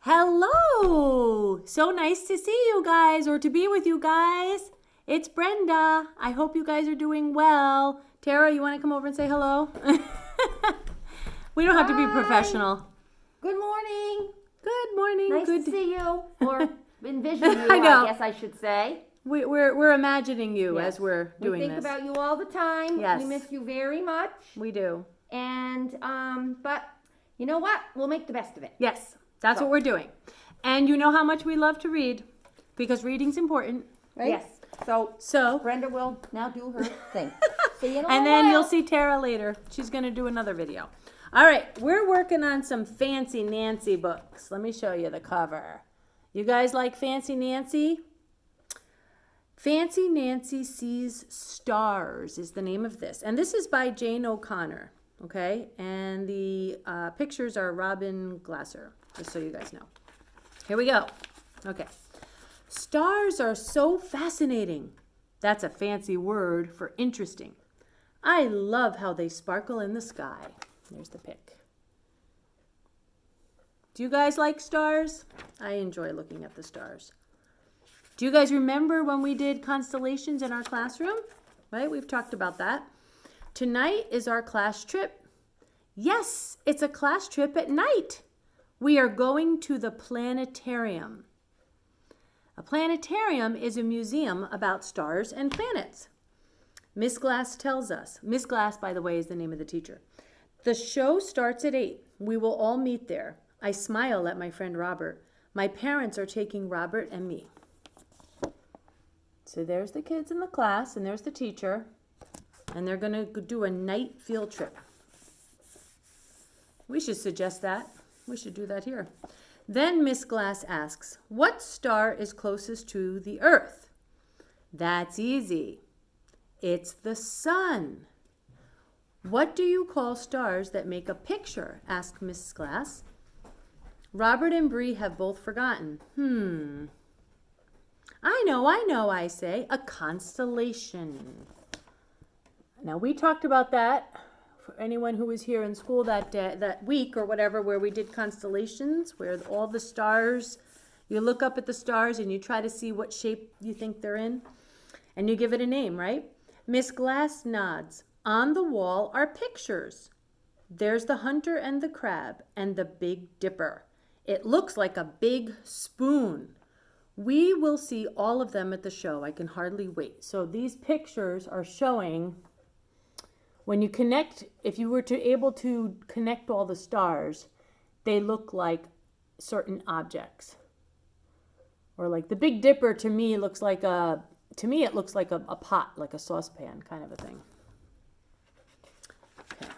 Hello! So nice to see you guys or to be with you guys. It's Brenda. I hope you guys are doing well. Tara, you want to come over and say hello? We don't have to be professional. Good morning. Good morning. Nice Good to see you, or envision you, I know. I guess I should say. We're imagining you Yes. as we're doing We think this. about you all the time. Yes. We miss you very much. We do. And, but you know what? We'll make the best of it. Yes, that's what we're doing. And you know how much we love to read because reading's important, right? Yes. So Brenda will now do her thing. See you in a and little then while. you'll see Tara later. She's going to do another video. All right, we're working on some Fancy Nancy books. Let me show you the cover. You guys like Fancy Nancy? Fancy Nancy Sees Stars is the name of this. And this is by Jane O'Connor, okay? And the pictures are Robin Glasser, just so you guys know. Here we go. Okay. Stars are so fascinating. That's a fancy word for interesting. I love how they sparkle in the sky. There's the pic. Do you guys like stars? I enjoy looking at the stars. Do you guys remember when we did constellations in our classroom? Right? We've talked about that. Tonight is our class trip. Yes, it's a class trip at night. We are going to the planetarium. A planetarium is a museum about stars and planets. Miss Glass tells us. Miss Glass, by the way, is the name of the teacher. The show starts at 8. We will all meet there. I smile at my friend Robert. My parents are taking Robert and me. So there's the kids in the class, and there's the teacher, and they're going to do a night field trip. We should suggest that. We should do that here. Then Miss Glass asks, what star is closest to the Earth? That's easy. It's the sun. What do you call stars that make a picture? Asked Miss Glass. Robert and Bree have both forgotten. I know, I say. A constellation. Now, we talked about that. For anyone who was here in school that week or whatever, where we did constellations, where all the stars, you look up at the stars and you try to see what shape you think they're in, and you give it a name, right? Miss Glass nods. On the wall are pictures. There's the hunter and the crab and the Big Dipper. It looks like a big spoon. We will see all of them at the show. I can hardly wait. So these pictures are showing when you connect, if you were able to connect all the stars, they look like certain objects. Or like the Big Dipper to me it looks like a pot, like a saucepan kind of a thing. Okay.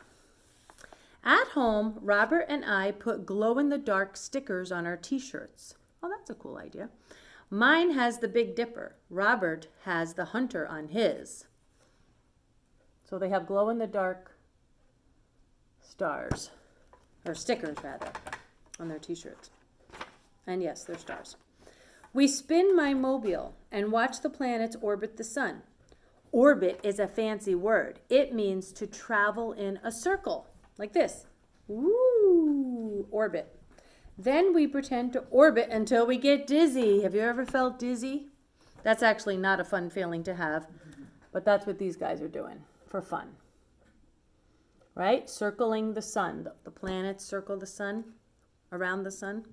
At home, Robert and I put glow-in-the-dark stickers on our t-shirts. Oh, that's a cool idea. Mine has the Big Dipper. Robert has the hunter on his. So they have glow-in-the-dark stars, or stickers rather, on their t-shirts. And yes, they're stars. We spin my mobile and watch the planets orbit the sun. Orbit is a fancy word. It means to travel in a circle, like this. Woo, orbit. Then we pretend to orbit until we get dizzy. Have you ever felt dizzy? That's actually not a fun feeling to have, but that's what these guys are doing for fun. Right? Circling the sun. The planets circle the sun, around the sun.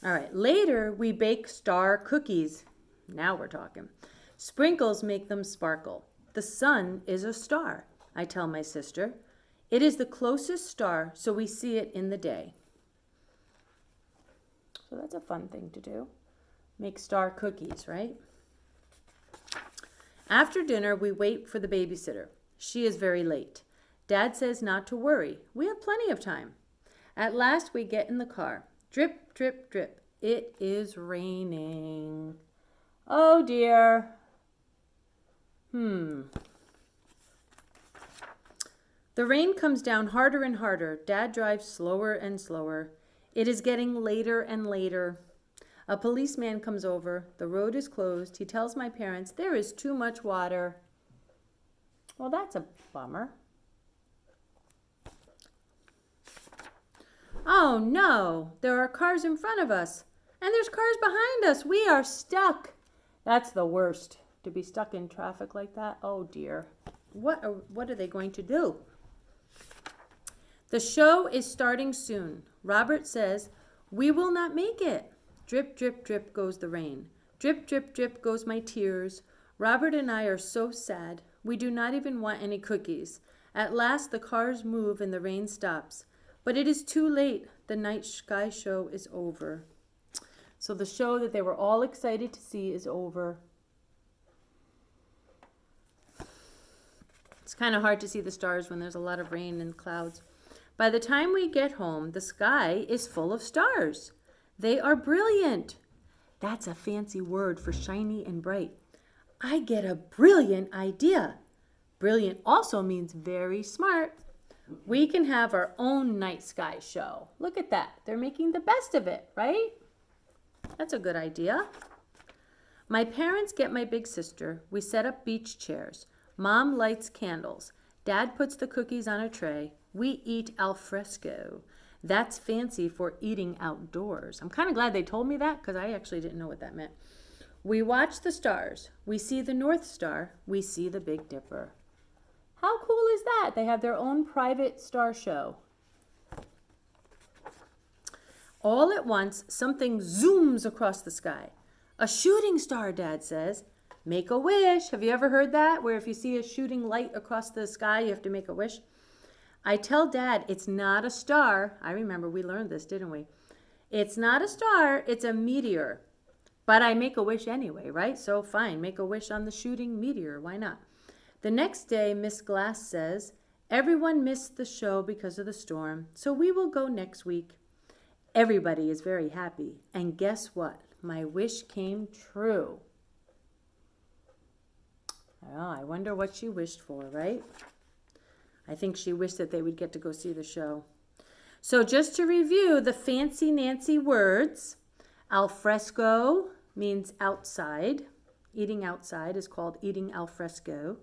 All right, later we bake star cookies. Now we're talking. Sprinkles make them sparkle. The sun is a star, I tell my sister. It is the closest star, so we see it in the day. So that's a fun thing to do. Make star cookies, right? After dinner, we wait for the babysitter. She is very late. Dad says not to worry. We have plenty of time. At last, we get in the car. Drip, drip, drip. It is raining. Oh, dear. The rain comes down harder and harder. Dad drives slower and slower. It is getting later and later. A policeman comes over. The road is closed. He tells my parents there is too much water. Well, that's a bummer. Oh no, there are cars in front of us. And there's cars behind us. We are stuck. That's the worst, to be stuck in traffic like that. Oh dear. What are they going to do? The show is starting soon. Robert says, we will not make it. Drip, drip, drip goes the rain. Drip, drip, drip goes my tears. Robert and I are so sad. We do not even want any cookies. At last the cars move and the rain stops. But it is too late. The night sky show is over. So the show that they were all excited to see is over. It's kind of hard to see the stars when there's a lot of rain and clouds. By the time we get home, the sky is full of stars. They are brilliant. That's a fancy word for shiny and bright. I get a brilliant idea. Brilliant also means very smart. We can have our own night sky show. Look at that. They're making the best of it, right? That's a good idea. My parents get my big sister. We set up beach chairs. Mom lights candles. Dad puts the cookies on a tray. We eat al fresco. That's fancy for eating outdoors. I'm kind of glad they told me that because I actually didn't know what that meant. We watch the stars. We see the North Star. We see the Big Dipper. How cool is that? They have their own private star show. All at once, something zooms across the sky. A shooting star, Dad says. Make a wish. Have you ever heard that? Where if you see a shooting light across the sky, you have to make a wish. I tell Dad it's not a star. I remember we learned this, didn't we? It's not a star, it's a meteor. But I make a wish anyway, right? So fine, make a wish on the shooting meteor. Why not? The next day, Miss Glass says, everyone missed the show because of the storm, so we will go next week. Everybody is very happy. And guess what? My wish came true. Oh, I wonder what she wished for, right? I think she wished that they would get to go see the show. So just to review the fancy Nancy words, al fresco means outside. Eating outside is called eating al fresco.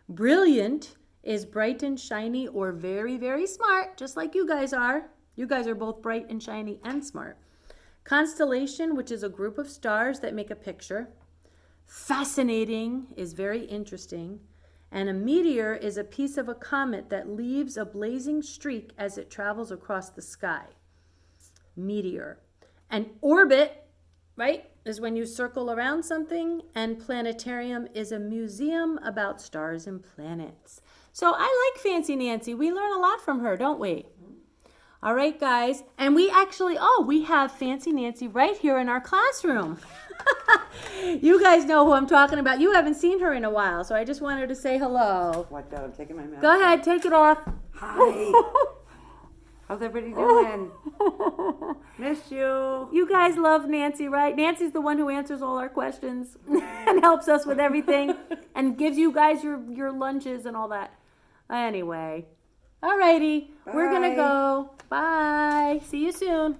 Brilliant is bright and shiny or very, very smart, just like you guys are. You guys are both bright and shiny and smart. Constellation, which is a group of stars that make a picture. Fascinating is very interesting. And a meteor is a piece of a comet that leaves a blazing streak as it travels across the sky. Meteor. An orbit, right, is when you circle around something. And planetarium is a museum about stars and planets. So I like Fancy Nancy. We learn a lot from her, don't we? All right, guys. And we actually, we have Fancy Nancy right here in our classroom. You guys know who I'm talking about. You haven't seen her in a while, so I just wanted to say hello. What, I'm taking my mask. Go ahead, take it off. Hi. How's everybody doing? Miss you. You guys love Nancy, right? Nancy's the one who answers all our questions and helps us with everything and gives you guys your lunches and all that. Anyway, all righty, we're going to go. Bye. See you soon.